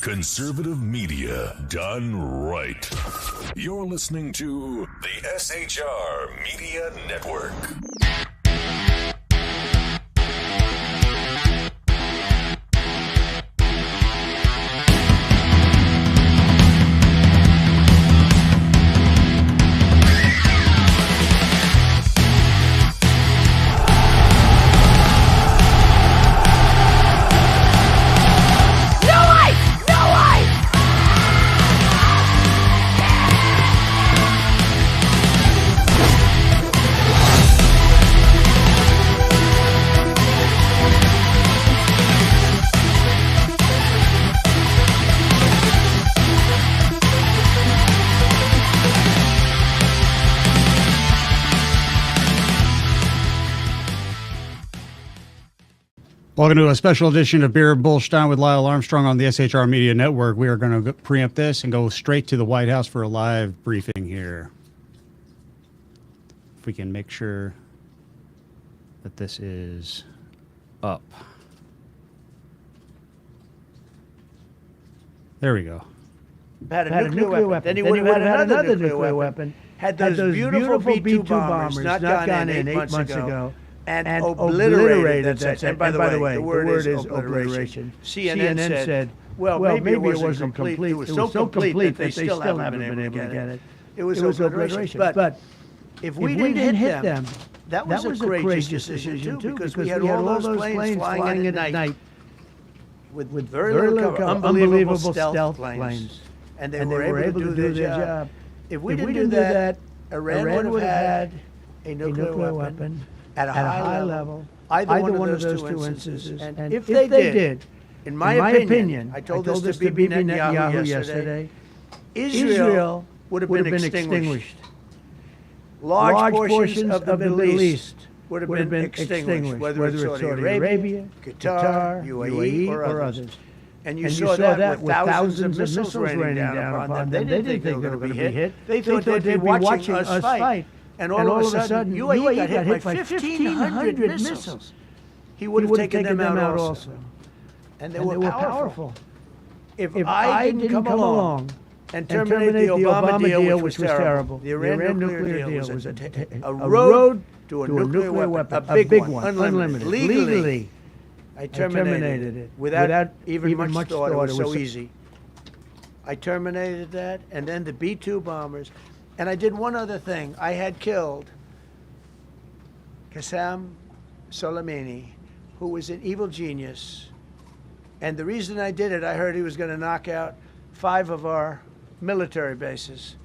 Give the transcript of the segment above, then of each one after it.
Conservative media done right. You're listening to the SHR Media Network. Welcome to a special edition of Beer Bullstein with Lyle Armstrong on the SHR Media Network. We are going to preempt this and go straight to the White House for a live briefing here. If we can make sure that this is up. There we go. Had a nuclear weapon. Then he would have had another nuclear weapon. Had those beautiful B-2 bombers not gone in 8 months ago. And obliterated that. And by the way, the word is obliteration. CNN said, well, maybe it wasn't complete. It was so complete that they still haven't been able to get it. It was obliteration. But if we didn't hit them, that was a courageous decision, too, because we had all those planes flying in at night with very little cover, unbelievable stealth planes. And they were able to do their job. If we didn't do that, Iran would have had a nuclear weapon at a high level, either one of those two instances. And if they did, in my opinion, I told this to Bibi Netanyahu yesterday, Israel would have been extinguished. Large portions of the Middle East would have been extinguished, whether it's Saudi Arabia, Qatar, UAE, or others. And you saw that with thousands of missiles raining down upon them. They didn't think they were going to be hit. They thought they'd be watching us fight. And all of a sudden, UAE got hit by 1,500 missiles. He would have taken them out also. And they were powerful. If I didn't come along and terminate the Obama deal, which was terrible, the Iran nuclear deal was a road to a nuclear weapon, a big one, unlimited, legally. I terminated it without even much thought. It was so easy. I terminated that, and then the B-2 bombers. And I did one other thing. I had killed Qasem Soleimani, who was an evil genius. And the reason I did it, I heard he was going to knock out 5 of our military bases.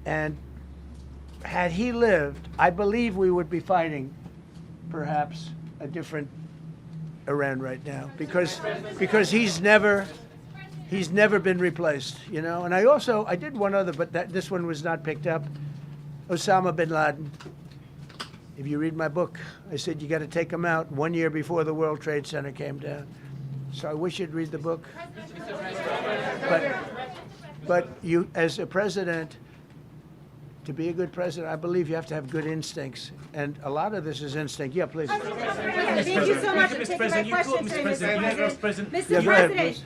And had he lived, I believe we would be fighting perhaps a different Iran right now, because he's never been replaced, you know. And I did one other, but this one was not picked up. Osama bin Laden. If you read my book, I said you got to take him out 1 year before the World Trade Center came down. So I wish you'd read the book. But you, as a president, to be a good president, I believe you have to have good instincts. And a lot of this is instinct. Yeah, please. Thank you so much for taking my question, Mr. President. Mr. President,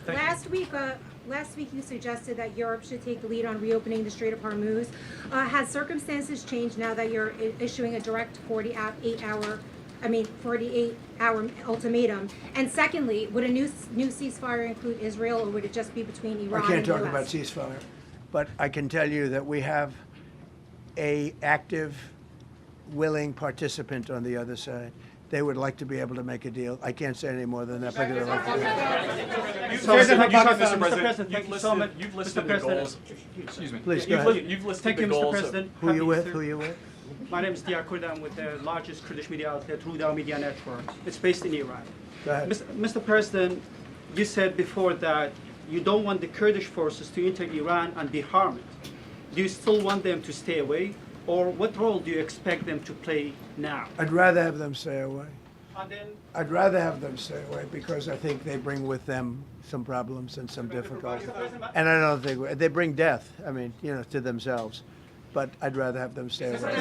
last week you suggested that Europe should take the lead on reopening the Strait of Hormuz. Has circumstances changed now that you're issuing a direct 48-hour ultimatum? And secondly, would a new ceasefire include Israel, or would it just be between Iran and the US? I can't talk about ceasefire, but I can tell you that we have a active, willing participant on the other side. They would like to be able to make a deal. I can't say any more than that. Mr. President, you've listed the goals. Excuse me. Please, go ahead. You've listed the goals. Who are you with? My name is Diyar Kurd. I'm with the largest Kurdish media outlet, Rudaw Media Network. It's based in Iran. Go ahead. Mr. President, you said before that you don't want the Kurdish forces to enter Iran and be harmed. Do you still want them to stay away? Or what role do you expect them to play now? I'd rather have them stay away. And then, I'd rather have them stay away because I think they bring with them some problems and some difficulties. And I don't think they bring death, to themselves. But I'd rather have them stay away.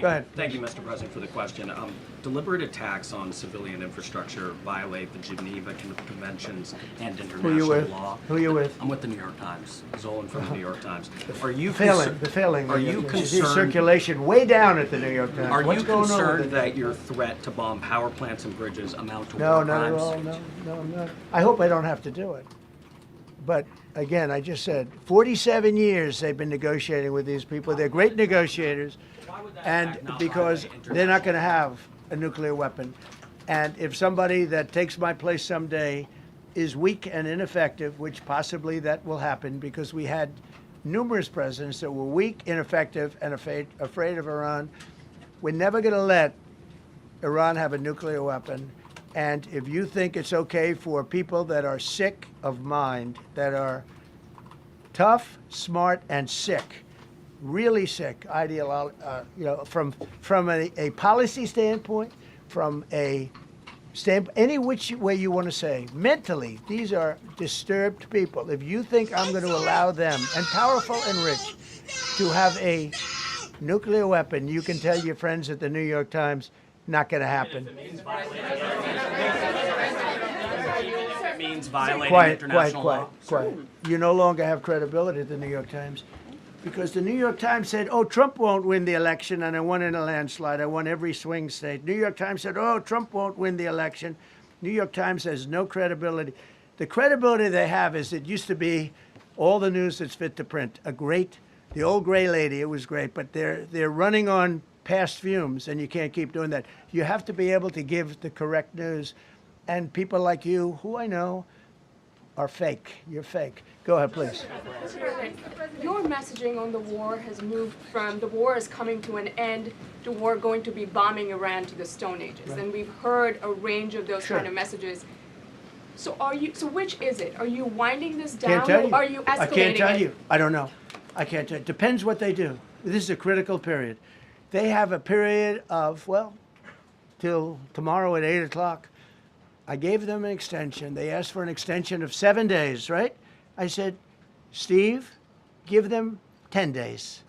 Go ahead. Thank you, Mr. President, for the question. Deliberate attacks on civilian infrastructure violate the Geneva Conventions and international law. Who are you with? I'm with the New York Times. Zolan from the New York Times. Are you The failing. Are you concerned? Circulation way down at the New York Times. Are What's you going on concerned with that your threat to bomb power plants and bridges amount to No, war not at crimes? all. No, not. I hope I don't have to do it. But again, I just said 47 years they've been negotiating with these people. They're great negotiators, and because they're not going to have a nuclear weapon. And if somebody that takes my place someday is weak and ineffective, which possibly that will happen because we had numerous presidents that were weak, ineffective, and afraid of Iran, we're never going to let Iran have a nuclear weapon. And if you think it's okay for people that are sick of mind, that are tough, smart, and sick, really sick, from a policy standpoint, from a any which way you want to say, mentally, these are disturbed people. If you think I'm going to allow them, and powerful and rich, to have a nuclear weapon, you can tell your friends at the New York Times, not going to happen. It means violating international law. Quiet. You no longer have credibility at the New York Times because the New York Times said, oh, Trump won't win the election, and I won in a landslide. I won every swing state. New York Times said, oh, Trump won't win the election. New York Times has no credibility. The credibility they have is it used to be all the news that's fit to print. The old gray lady, it was great, but they're running on past fumes, and you can't keep doing that. You have to be able to give the correct news. And people like you, who I know, are fake. You're fake. Go ahead, please. Your messaging on the war has moved from the war is coming to an end to war going to be bombing Iran to the Stone Ages. Right. And we've heard a range of those kind of messages. So which is it? Are you winding this down? Can't tell you. Or are you escalating I can't tell you. I don't know. I can't tell you. Depends what they do. This is a critical period. They have a period of, till tomorrow at 8 o'clock. I gave them an extension. They asked for an extension of 7 days, right? I said, Steve, give them 10 days.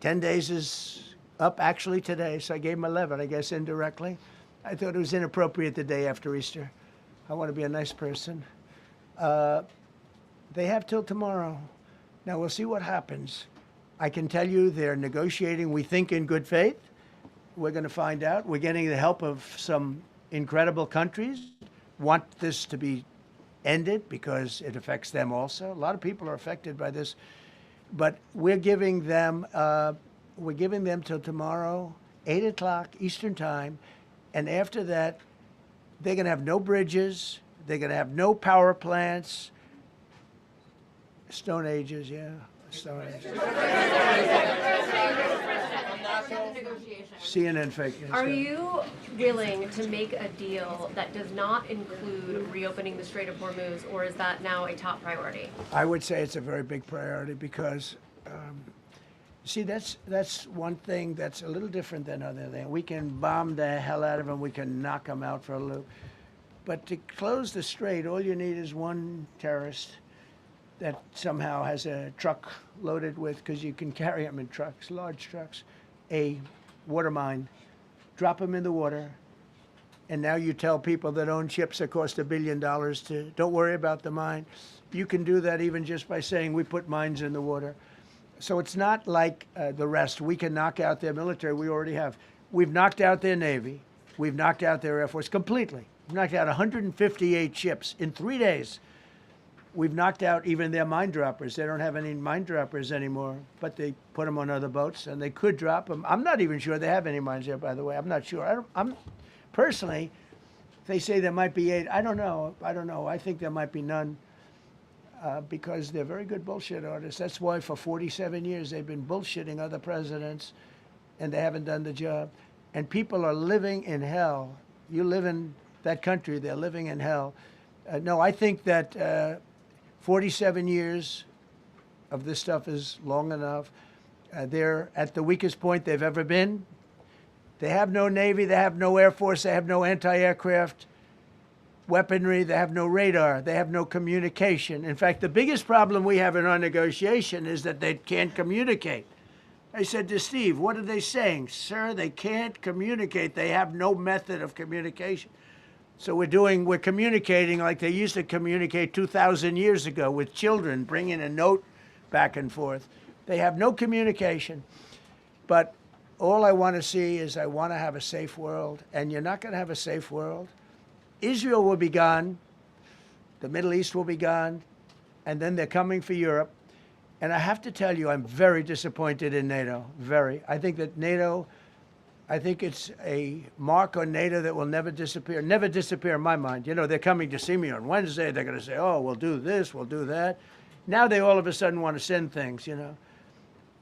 10 days is up actually today, so I gave them 11, I guess, indirectly. I thought it was inappropriate the day after Easter. I want to be a nice person. They have till tomorrow. Now, we'll see what happens. I can tell you they're negotiating, we think, in good faith. We're going to find out. We're getting the help of some incredible countries, want this to be ended because it affects them also. A lot of people are affected by this. But we're giving them till tomorrow, 8 o'clock Eastern time. And after that, they're going to have no bridges. They're going to have no power plants. Stone Ages, yeah. Stone Ages. CNN fake news. Are you willing to make a deal that does not include reopening the Strait of Hormuz, or is that now a top priority? I would say it's a very big priority because, see, that's one thing that's a little different than other things. We can bomb the hell out of them. We can knock them out for a loop. But to close the strait, all you need is one terrorist that somehow has a truck loaded with, because you can carry them in trucks, large trucks, a water mine, drop them in the water, and now you tell people that own ships that cost $1 billion to don't worry about the mine. You can do that even just by saying we put mines in the water. So it's not like the rest. We can knock out their military. We already have. We've knocked out their Navy. We've knocked out their Air Force completely. We've knocked out 158 ships in 3 days. We've knocked out even their mine droppers. They don't have any mine droppers anymore, but they put them on other boats, and they could drop them. I'm not even sure they have any mines there, by the way. I'm not sure. I'm personally, they say there might be 8. I don't know. I think there might be none because they're very good bullshit artists. That's why for 47 years they've been bullshitting other presidents, and they haven't done the job. And people are living in hell. You live in that country, they're living in hell. No, I think that 47 years of this stuff is long enough. They're at the weakest point they've ever been. They have no Navy, they have no Air Force, they have no anti-aircraft weaponry, they have no radar, they have no communication. In fact, the biggest problem we have in our negotiation is that they can't communicate. I said to Steve, what are they saying? Sir, they can't communicate. They have no method of communication. So we're communicating like they used to communicate 2,000 years ago with children, bringing a note back and forth. They have no communication. But all I want to see is I want to have a safe world. And you're not going to have a safe world. Israel will be gone. The Middle East will be gone. And then they're coming for Europe. And I have to tell you, I'm very disappointed in NATO. Very. I think that NATO, I think it's a mark on NATO that will never disappear. Never disappear in my mind. You know, they're coming to see me on Wednesday. They're going to say, oh, we'll do this, we'll do that. Now they all of a sudden want to send things, you know.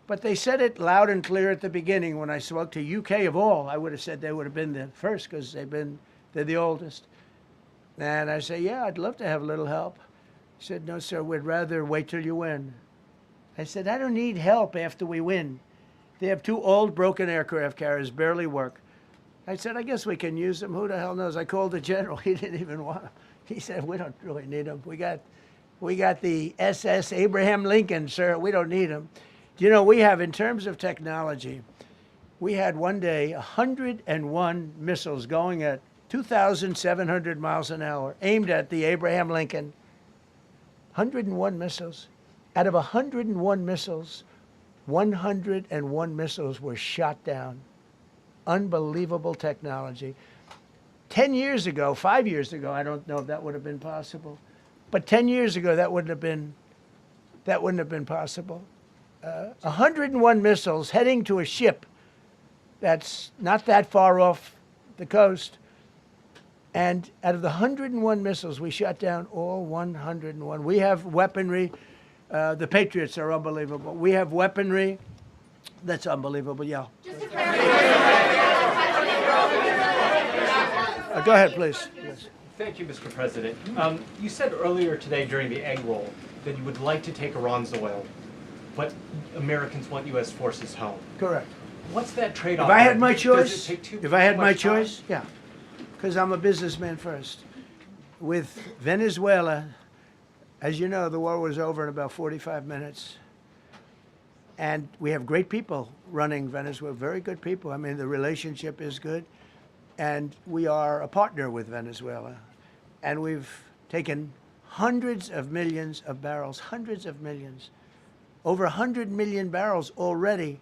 But they said it loud and clear at the beginning when I spoke to UK of all. I would have said they would have been the first because they're the oldest. And I say, yeah, I'd love to have a little help. He said, no, sir, we'd rather wait till you win. I said, I don't need help after we win. They have 2 old broken aircraft carriers, barely work. I said, I guess we can use them. Who the hell knows? I called the general. He didn't even want them. He said, we don't really need them. We got the SS Abraham Lincoln, sir. We don't need them. You know, we have, in terms of technology, we had one day 101 missiles going at 2,700 miles an hour, aimed at the Abraham Lincoln. 101 missiles. Out of 101 missiles, 101 missiles were shot down. Unbelievable technology. 10 years ago, 5 years ago, I don't know if that would have been possible, but 10 years ago, that wouldn't have been possible. 101 missiles heading to a ship that's not that far off the coast. And out of the 101 missiles, we shot down all 101. We have weaponry. The Patriots are unbelievable. We have weaponry that's unbelievable, yeah. Go ahead, please. Yes. Thank you, Mr. President. You said earlier today during the egg roll that you would like to take Iran's oil, but Americans want U.S. forces home. Correct. What's that trade-off? If I had my choice, yeah, because I'm a businessman first. With Venezuela, as you know, the war was over in about 45 minutes. And we have great people running Venezuela, very good people. I mean, the relationship is good. And we are a partner with Venezuela. And we've taken hundreds of millions of barrels, hundreds of millions. Over 100 million barrels already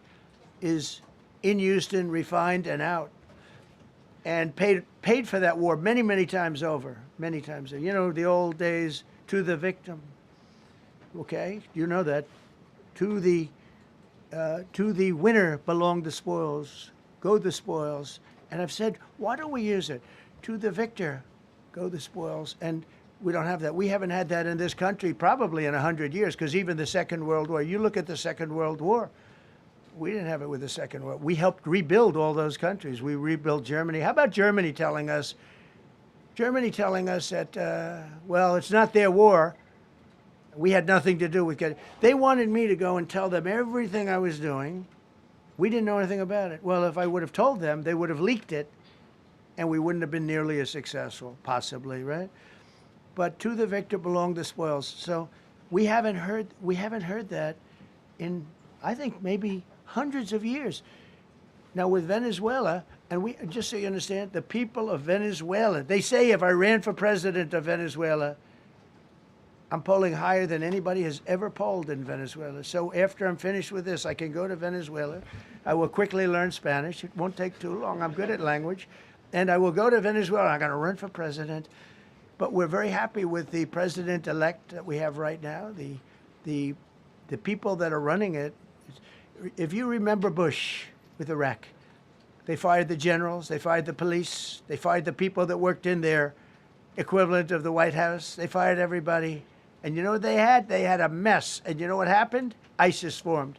is in Houston, refined and out. And paid for that war many, many times over, many times over. You know, the old days, to the victim. Okay, you know that. To the winner belong the spoils. Go the spoils. And I've said, why don't we use it? To the victor, go the spoils. And we don't have that. We haven't had that in this country probably in 100 years, because even the Second World War, you look at the Second World War, we didn't have it with the Second World War. We helped rebuild all those countries. We rebuilt Germany. How about Germany telling us that, well, it's not their war. We had nothing to do with it. They wanted me to go and tell them everything I was doing. We didn't know anything about it. Well, if I would have told them, they would have leaked it, and we wouldn't have been nearly as successful, possibly, right? But to the victor belong the spoils. So we haven't heard that in, I think, maybe hundreds of years. Now with Venezuela, and we, just so you understand, the people of Venezuela, they say if I ran for president of Venezuela, I'm polling higher than anybody has ever polled in Venezuela. So after I'm finished with this, I can go to Venezuela. I will quickly learn Spanish. It won't take too long. I'm good at language. And I will go to Venezuela. I'm going to run for president. But we're very happy with the president-elect that we have right now, the people that are running it. If you remember Bush with Iraq, they fired the generals, they fired the police, they fired the people that worked in their equivalent of the White House. They fired everybody. And you know what they had? They had a mess. And you know what happened? ISIS formed.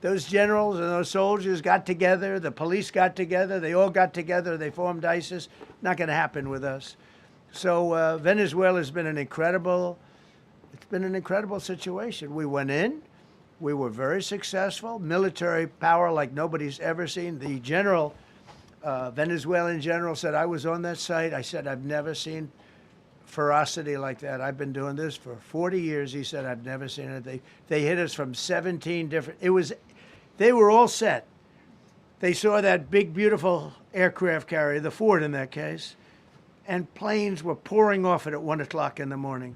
Those generals and those soldiers got together. The police got together. They all got together. They formed ISIS. Not going to happen with us. So Venezuela has been an incredible situation. We went in. We were very successful. Military power like nobody's ever seen. The general, Venezuelan general, said, I was on that site. I said, I've never seen ferocity like that. I've been doing this for 40 years. He said, I've never seen it. They hit us from 17 different, They were all set. They saw that big, beautiful aircraft carrier, the Ford in that case, and planes were pouring off it at 1 o'clock in the morning.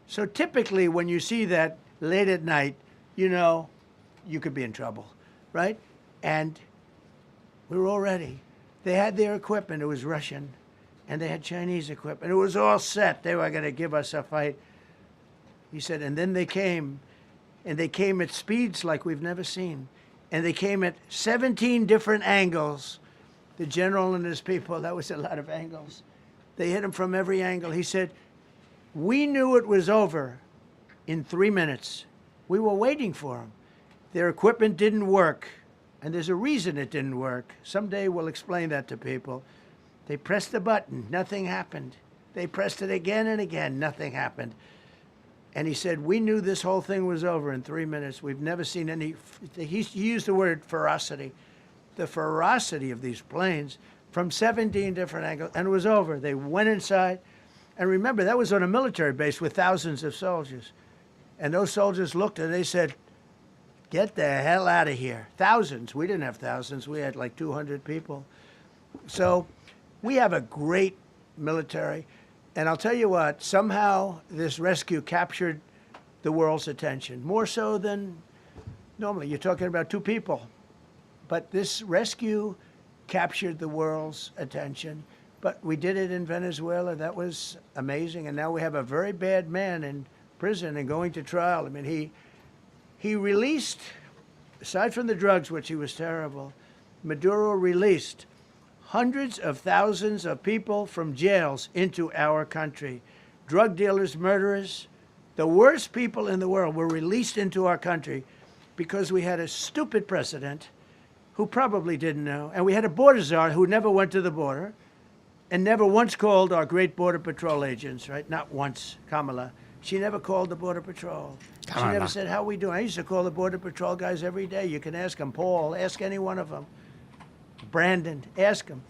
So typically when you see that late at night, you know you could be in trouble, right? And we were all ready. They had their equipment. It was Russian. And they had Chinese equipment. It was all set. They were going to give us a fight. He said, and then they came. And they came at speeds like we've never seen. And they came at 17 different angles. The general and his people, that was a lot of angles. They hit him from every angle. He said, we knew it was over in 3 minutes. We were waiting for them. Their equipment didn't work. And there's a reason it didn't work. Someday we'll explain that to people. They pressed the button, nothing happened. They pressed it again and again, nothing happened. And he said, we knew this whole thing was over in 3 minutes. We've never seen any, he used the word ferocity. The ferocity of these planes from 17 different angles, and it was over. They went inside. And remember, that was on a military base with thousands of soldiers. And those soldiers looked and they said, get the hell out of here. Thousands. We didn't have thousands. We had like 200 people. So we have a great military. And I'll tell you what, somehow this rescue captured the world's attention, more so than normally. You're talking about 2 people. But this rescue captured the world's attention. But we did it in Venezuela. That was amazing. And now we have a very bad man in prison and going to trial. I mean, he released, aside from the drugs, which he was terrible, Maduro released hundreds of thousands of people from jails into our country. Drug dealers, murderers, the worst people in the world were released into our country because we had a stupid president who probably didn't know, and we had a border czar who never went to the border and never once called our great Border Patrol agents, right? Not once, Kamala. She never called the Border Patrol. She never said, how we doing? I used to call the Border Patrol guys every day. You can ask them, Paul, ask any one of them. Brandon, ask them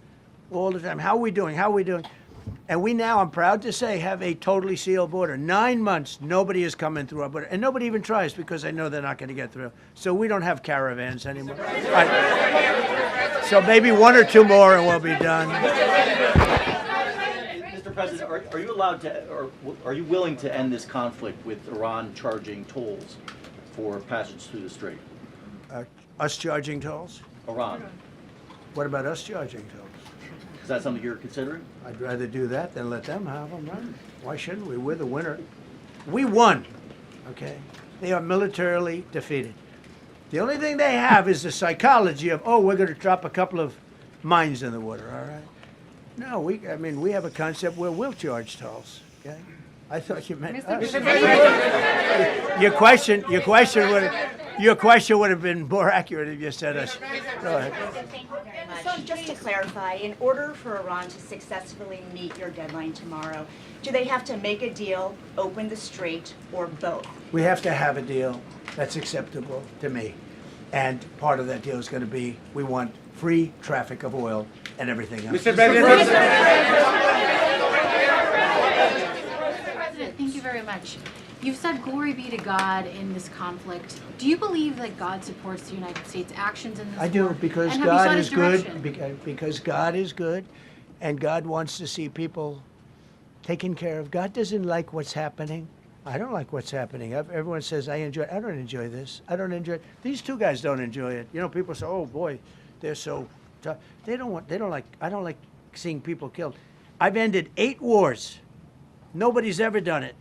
all the time. How are we doing? How are we doing? And we now, I'm proud to say, have a totally sealed border. 9 months, nobody is coming through our border. And nobody even tries because they know they're not going to get through. So we don't have caravans anymore. Right. So maybe 1 or 2 more and we'll be done. Mr. President, are you allowed to, or are you willing to end this conflict with Iran charging tolls for passage through the strait? Us charging tolls? Iran. What about us charging tolls? Is that something you're considering? I'd rather do that than let them have them, right? Why shouldn't we? We're the winner. We won, okay? They are militarily defeated. The only thing they have is the psychology of, oh, we're going to drop a couple of mines in the water, all right? No, we have a concept where we'll charge tolls, okay? I thought you meant us. Your question would have been more accurate if you said us. Go ahead. So just to clarify, in order for Iran to successfully meet your deadline tomorrow, do they have to make a deal, open the strait, or both? We have to have a deal that's acceptable to me. And part of that deal is going to be we want free traffic of oil and everything else. Mr. President, thank you very much. You've said glory be to God in this conflict. Do you believe that God supports the United States' actions in this war? I do, because God is good. Because God is good, and God wants to see people taken care of. God doesn't like what's happening. I don't like what's happening. Everyone says I enjoy it. I don't enjoy this. I don't enjoy it. These 2 guys don't enjoy it. You know, people say, "Oh boy, they're so tough." I don't like seeing people killed. I've ended 8 wars. Nobody's ever done it.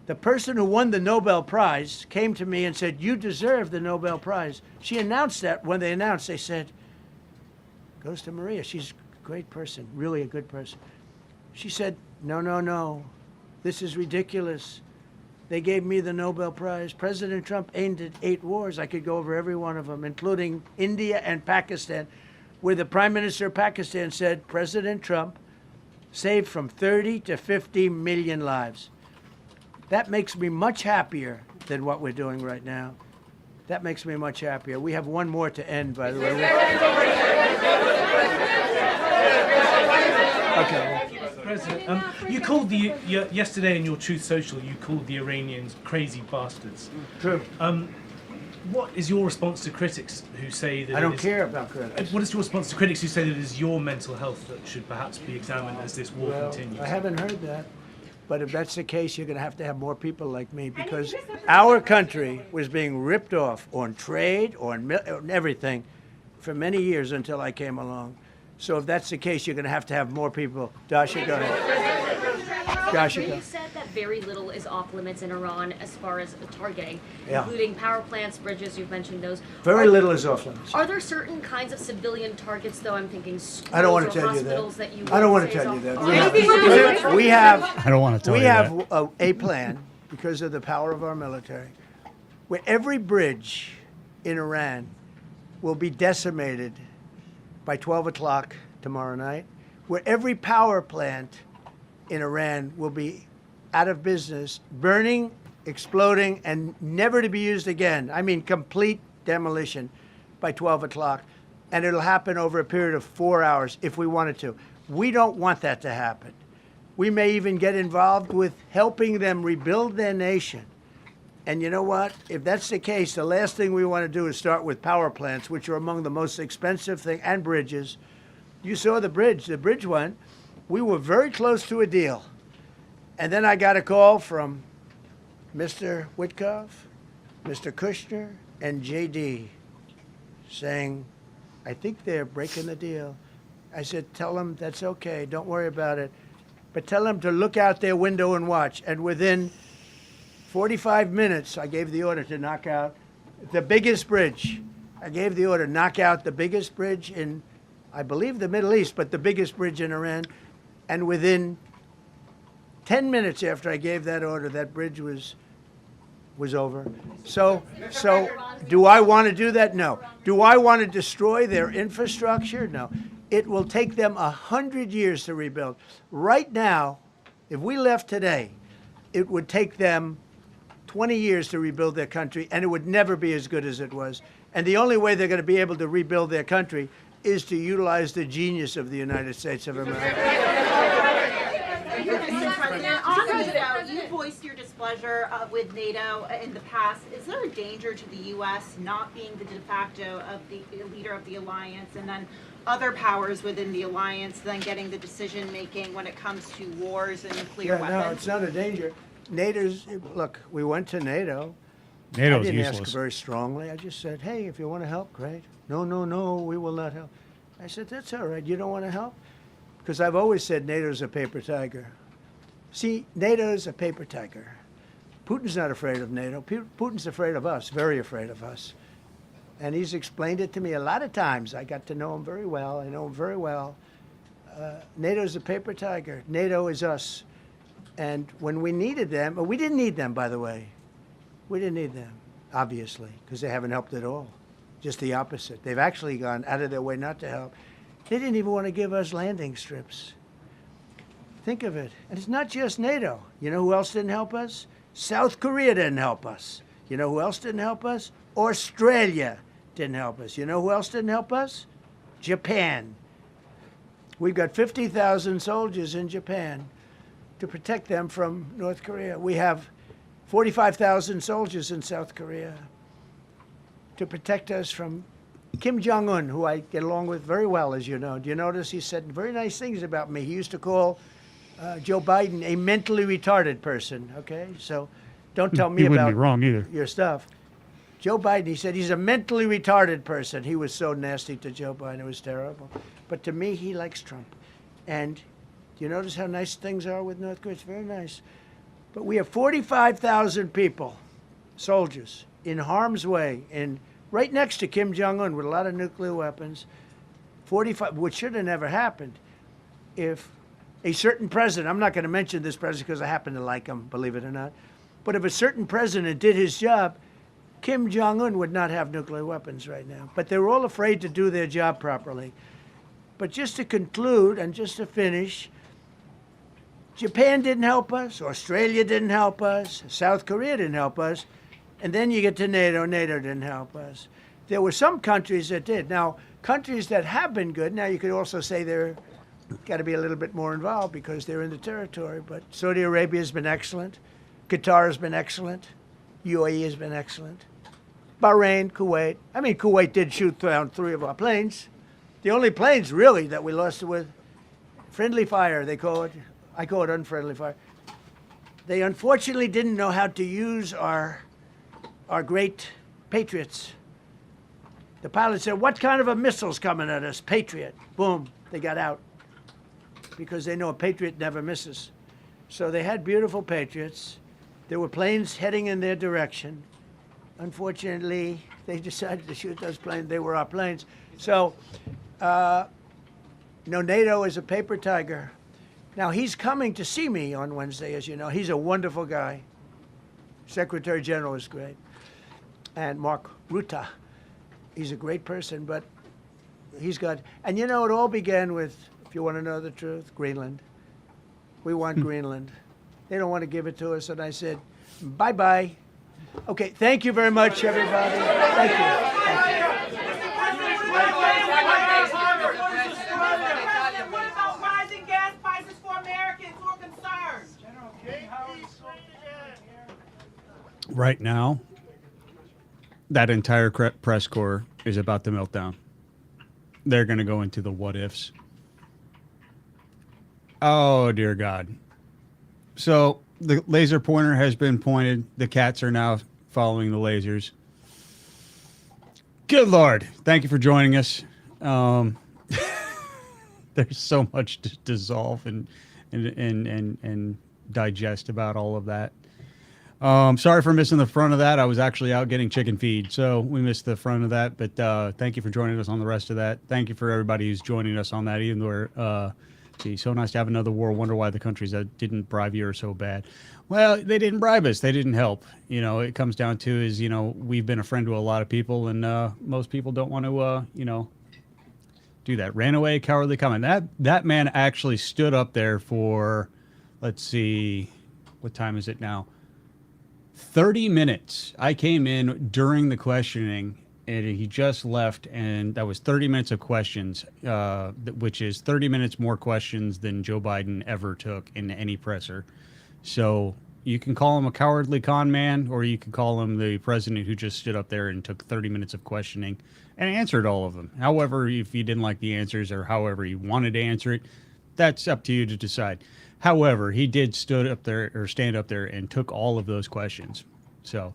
The person who won the Nobel Prize came to me and said, you deserve the Nobel Prize. She announced that. When they announced, they said, goes to Maria. She's a great person, really a good person. She said, no, this is ridiculous. They gave me the Nobel Prize. President Trump ended 8 wars. I could go over every one of them, including India and Pakistan, where the Prime Minister of Pakistan said, President Trump saved from 30 to 50 million lives. That makes me much happier than what we're doing right now. That makes me much happier. We have 1 more to end, by the way. Okay. President, you called yesterday in your Truth Social, you called the Iranians crazy bastards. True. What is your response to critics who say that I don't care about critics. What is your response to critics who say that it is your mental health that should perhaps be examined as this war continues? I haven't heard that. But if that's the case, you're going to have more people like me, because our country was being ripped off on trade, on everything, for many years until I came along. So if that's the case, you're going to have more people. Dasha, go ahead. Dasha, go. You said that very little is off limits in Iran as far as targeting, Yeah. including power plants, bridges, you've mentioned those. Very little is off limits. Are there certain kinds of civilian targets, though? I'm thinking schools I don't want or to tell you hospitals that. you I don't want would to say tell you is that. off- We have. I don't want to tell we you have that. a plan, because of the power of our military, where every bridge in Iran will be decimated by 12 o'clock tomorrow night, where every power plant in Iran will be out of business, burning, exploding, and never to be used again. I mean, complete demolition by 12 o'clock. And it'll happen over a period of 4 hours if we wanted to. We don't want that to happen. We may even get involved with helping them rebuild their nation. And you know what? If that's the case, the last thing we want to do is start with power plants, which are among the most expensive thing, and bridges. You saw the bridge one. We were very close to a deal. And then I got a call from Mr. Witkoff, Mr. Kushner, and JD saying, I think they're breaking the deal. I said, tell them that's okay. Don't worry about it. But tell them to look out their window and watch. And within 45 minutes, I gave the order to knock out the biggest bridge. I gave the order, knock out the biggest bridge in, I believe, the Middle East, but the biggest bridge in Iran. And within 10 minutes after I gave that order, that bridge was over. So do I want to do that? No. Do I want to destroy their infrastructure? No. It will take them 100 years to rebuild. Right now, if we left today, it would take them 20 years to rebuild their country, and it would never be as good as it was. And the only way they're going to be able to rebuild their country is to utilize the genius of the United States of America. You voiced your displeasure with NATO in the past. Is there a danger to the U.S. not being the de facto of the leader of the alliance, and then other powers within the alliance then getting the decision making when it comes to wars and nuclear weapons? No, it's not a danger. Look, we went to NATO. NATO's I didn't useless. ask very strongly. I just said, hey, if you want to help, great. No, we will not help. I said, that's all right. You don't want to help? Because I've always said NATO's a paper tiger. See, NATO's a paper tiger. Putin's not afraid of NATO. Putin's afraid of us, very afraid of us. And he's explained it to me a lot of times. I got to know him very well. I know him very well. NATO's a paper tiger. NATO is us. And when we needed them, we didn't need them, by the way. We didn't need them, obviously, because they haven't helped at all. Just the opposite. They've actually gone out of their way not to help. They didn't even want to give us landing strips. Think of it. And it's not just NATO. You know who else didn't help us? South Korea didn't help us. You know who else didn't help us? Australia didn't help us. You know who else didn't help us? Japan. We've got 50,000 soldiers in Japan to protect them from North Korea. We have 45,000 soldiers in South Korea to protect us from Kim Jong-un, who I get along with very well, as you know. Do you notice he said very nice things about me? He used to call Joe Biden a mentally retarded person, okay? So don't tell me He wouldn't about be wrong either. your stuff. Joe Biden, he said he's a mentally retarded person. He was so nasty to Joe Biden. It was terrible. But to me, he likes Trump. And do you notice how nice things are with North Korea? It's very nice. But we have 45,000 people, soldiers, in harm's way, right next to Kim Jong-un with a lot of nuclear weapons. 45, which should have never happened if a certain president, I'm not going to mention this president because I happen to like him, believe it or not, but if a certain president did his job, Kim Jong-un would not have nuclear weapons right now. But they were all afraid to do their job properly. But just to conclude and just to finish, Japan didn't help us, Australia didn't help us, South Korea didn't help us, and then you get to NATO, NATO didn't help us. There were some countries that did. Now, countries that have been good, now you could also say they're got to be a little bit more involved because they're in the territory, but Saudi Arabia has been excellent, Qatar has been excellent, UAE has been excellent. Bahrain, Kuwait. I mean, Kuwait did shoot down 3 of our planes. The only planes, really, that we lost with friendly fire, they call it. I call it unfriendly fire. They unfortunately didn't know how to use our great Patriots. The pilot said, what kind of a missile's coming at us? Patriot. Boom, they got out. Because they know a Patriot never misses. So they had beautiful Patriots. There were planes heading in their direction. Unfortunately, they decided to shoot those planes. They were our planes. So, NATO is a paper tiger. Now, he's coming to see me on Wednesday, as you know. He's a wonderful guy. Secretary General is great. And Mark Rutte, he's a great person, but he's got... And it all began with, if you want to know the truth, Greenland. We want Greenland. They don't want to give it to us. And I said, bye-bye. Okay, thank you very much, everybody. Thank you. What about rising gas prices for Americans who are concerned? Right now, that entire press corps is about to melt down. They're going to go into the what ifs. Oh, dear God. So the laser pointer has been pointed. The cats are now following the lasers. Good Lord. Thank you for joining us. There's so much to dissolve and digest about all of that. Sorry for missing the front of that. I was actually out getting chicken feed, so we missed the front of that. But thank you for joining us on the rest of that. Thank you for everybody who's joining us on that, even though so nice to have another war. Wonder why the countries that didn't bribe you are so bad. Well, they didn't bribe us. They didn't help. It comes down to is, we've been a friend to a lot of people, and most people don't want to, do that. Ran away, cowardly comment. That man actually stood up there for, let's see, what time is it now? 30 minutes. I came in during the questioning, and he just left, and that was 30 minutes of questions, which is 30 minutes more questions than Joe Biden ever took in any presser. So you can call him a cowardly con man, or you can call him the president who just stood up there and took 30 minutes of questioning and answered all of them. However, if you didn't like the answers or however you wanted to answer it, that's up to you to decide. However, he did stand up there and took all of those questions. So,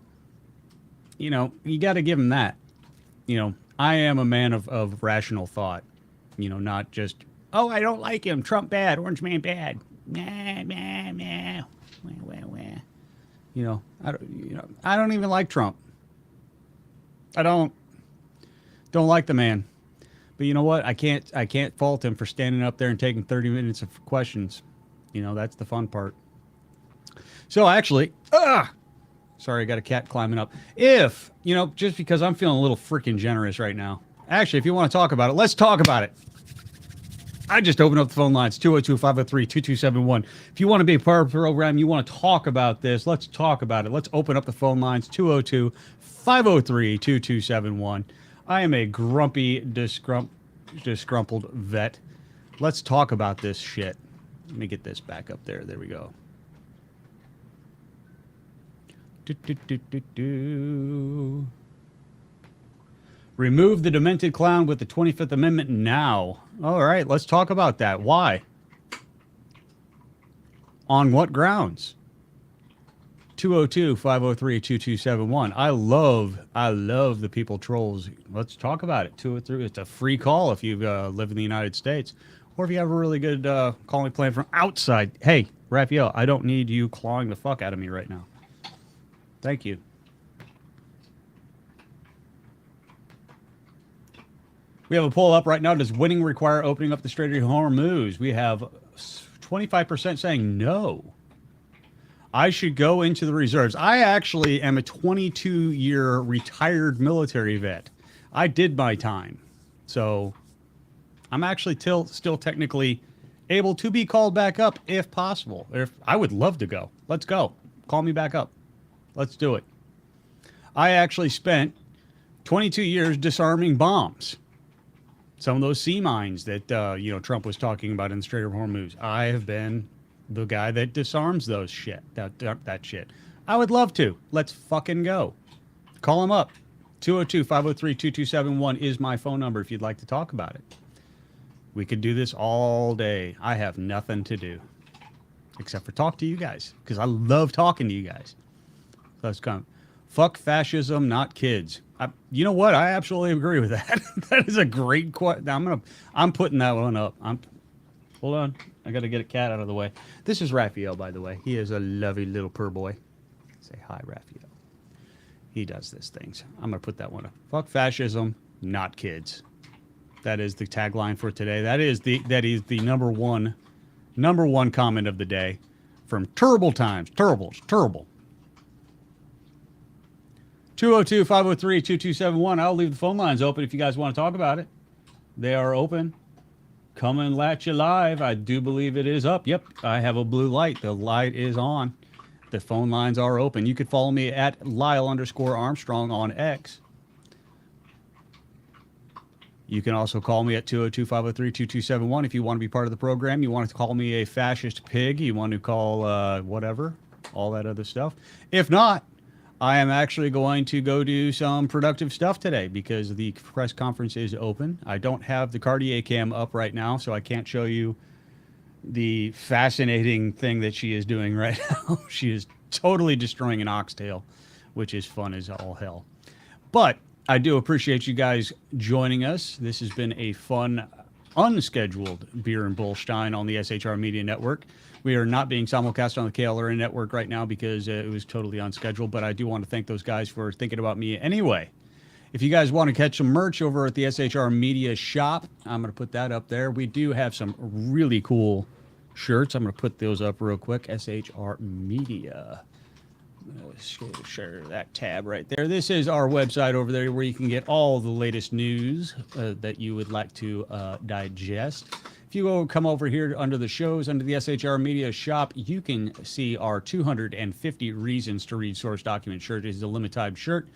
you got to give him that. I am a man of rational thought, not just, oh, I don't like him. Trump bad. Orange man bad. Nah. I don't even like Trump. I don't like the man. But you know what? I can't fault him for standing up there and taking 30 minutes of questions. That's the fun part. So actually, sorry, I got a cat climbing up. If, just because I'm feeling a little freaking generous right now. Actually, if you want to talk about it, let's talk about it. I just opened up the phone lines, 202-503-2271. If you want to be a part of the program, you want to talk about this, let's talk about it. Let's open up the phone lines, 202-503-2271. I am a grumpy, disgruntled vet. Let's talk about this shit. Let me get this back up there. There we go. Remove the demented clown with the 25th Amendment now. All right, let's talk about that. Why? On what grounds? 202-503-2271. I love the people trolls. Let's talk about it. 203. It's a free call if you live in the United States, or if you have a really good calling plan from outside. Hey, Raphael, I don't need you clawing the fuck out of me right now. Thank you. We have a poll up right now. Does winning require opening up the Strait of Hormuz? We have 25% saying no. I should go into the reserves. I actually am a 22-year retired military vet. I did my time. So I'm actually still technically able to be called back up if possible. I would love to go. Let's go. Call me back up. Let's do it. I actually spent 22 years disarming bombs. Some of those sea mines that Trump was talking about in the Strait of Hormuz. I have been the guy that disarms those shit. That shit. I would love to. Let's fucking go. Call him up. 202-503-2271 is my phone number if you'd like to talk about it. We could do this all day. I have nothing to do except for talk to you guys because I love talking to you guys. Let's come. Fuck fascism, not kids. You know what? I absolutely agree with that. That is a great question. I'm putting that one up. Hold on. I got to get a cat out of the way. This is Raphael, by the way. He is a lovely little purr boy. Say hi, Raphael. He does these things. I'm going to put that one up. Fuck fascism, not kids. That is the tagline for today. That is the number one comment of the day from Terrible Times. Terrible. 202-503-2271. I'll leave the phone lines open if you guys want to talk about it. They are open. Come and latch you live. I do believe it is up. Yep, I have a blue light. The light is on. The phone lines are open. You could follow me at Lyle_Armstrong on X. You can also call me at 202-503-2271 if you want to be part of the program. You want to call me a fascist pig. You want to call whatever, all that other stuff. If not, I am actually going to go do some productive stuff today because the press conference is open. I don't have the Cartier cam up right now, so I can't show you the fascinating thing that she is doing right now. She is totally destroying an oxtail, which is fun as all hell. But I do appreciate you guys joining us. This has been a fun, unscheduled Beer and Bullstein on the SHR Media Network. We are not being simulcast on the KLRN network right now because it was totally unscheduled, but I do want to thank those guys for thinking about me anyway. If you guys want to catch some merch over at the SHR Media shop, I'm going to put that up there. We do have some really cool shirts. I'm going to put those up real quick. SHR Media. Share that tab right there. This is our website over there where you can get all the latest news that you would like to digest. If you come over here under the shows, under the SHR Media shop, you can see our 250 Reasons to Read Source Document shirt. It is a limited time shirt.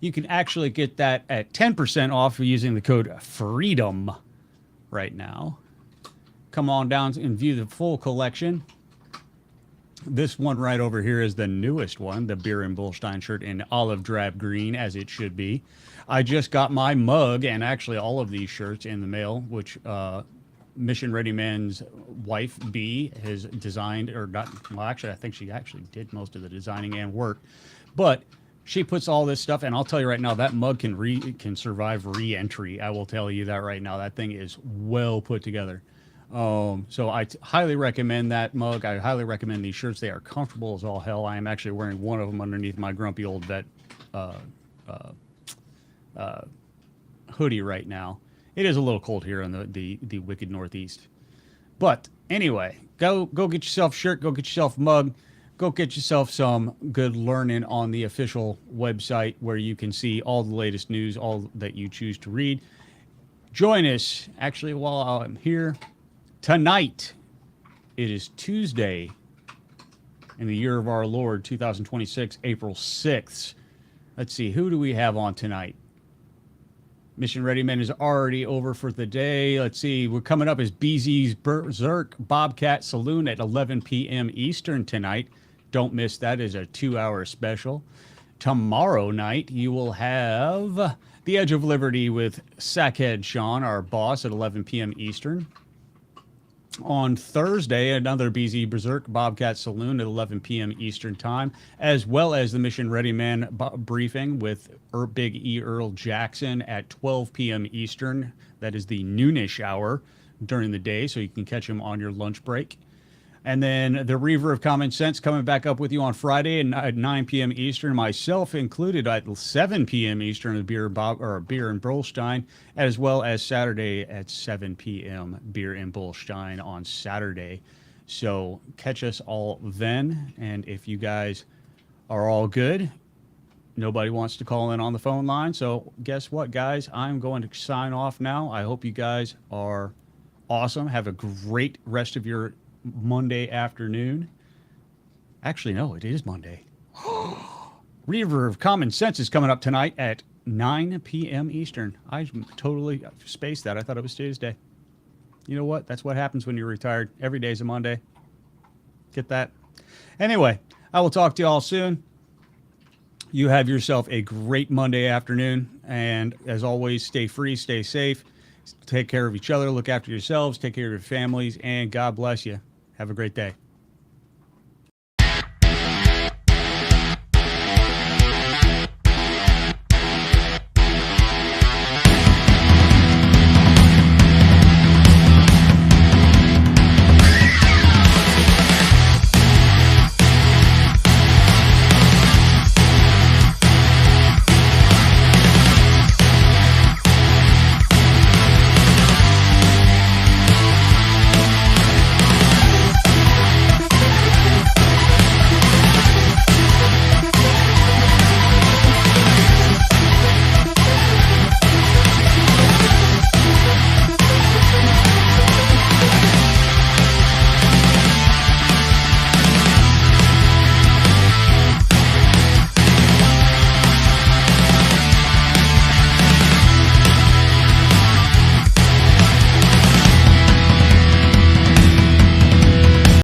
You can actually get that at 10% off using the code FREEDOM right now. Come on down and view the full collection. This one right over here is the newest one, the Beer and Bullstein shirt in olive drab green, as it should be. I just got my mug and actually all of these shirts in the mail, which Mission Ready Man's wife, B, has designed, or not, well, actually, I think she actually did most of the designing and work. But she puts all this stuff, and I'll tell you right now, that mug can survive re-entry. I will tell you that right now. That thing is well put together. So I highly recommend that mug. I highly recommend these shirts. They are comfortable as all hell. I am actually wearing one of them underneath my grumpy old vet hoodie right now. It is a little cold here in the wicked Northeast. But anyway, go get yourself a shirt, go get yourself a mug, go get yourself some good learning on the official website where you can see all the latest news, all that you choose to read. Join us, actually, while I'm here, tonight. It is Tuesday in the year of our Lord, 2026, April 6th. Let's see, who do we have on tonight? Mission Ready Men is already over for the day. Let's see, we're coming up as BZ's Berserk Bobcat Saloon at 11 p.m. Eastern tonight. Don't miss that. It's a 2-hour special. Tomorrow night, you will have The Edge of Liberty with Sackhead Sean, our boss, at 11 p.m. Eastern. On Thursday, another BZ Berserk Bobcat Saloon at 11 p.m. Eastern Time, as well as the Mission Ready Man briefing with Big E. Earl Jackson at 12 p.m. Eastern. That is the noonish hour during the day, so you can catch him on your lunch break. And then the Reaver of Common Sense coming back up with you on Friday at 9 p.m. Eastern, myself included at 7 p.m. Eastern, Beer and Bullstein, as well as Saturday at 7 p.m. Beer and Bullstein on Saturday. So catch us all then. And if you guys are all good, nobody wants to call in on the phone line. So guess what, guys? I'm going to sign off now. I hope you guys are awesome. Have a great rest of your Monday afternoon. Actually, no, it is Monday. Reaver of Common Sense is coming up tonight at 9 p.m. Eastern. I totally spaced that. I thought it was Tuesday. You know what? That's what happens when you're retired. Every day is a Monday. Get that? Anyway, I will talk to you all soon. You have yourself a great Monday afternoon. And as always, stay free, stay safe, take care of each other, look after yourselves, take care of your families, and God bless you. Have a great day.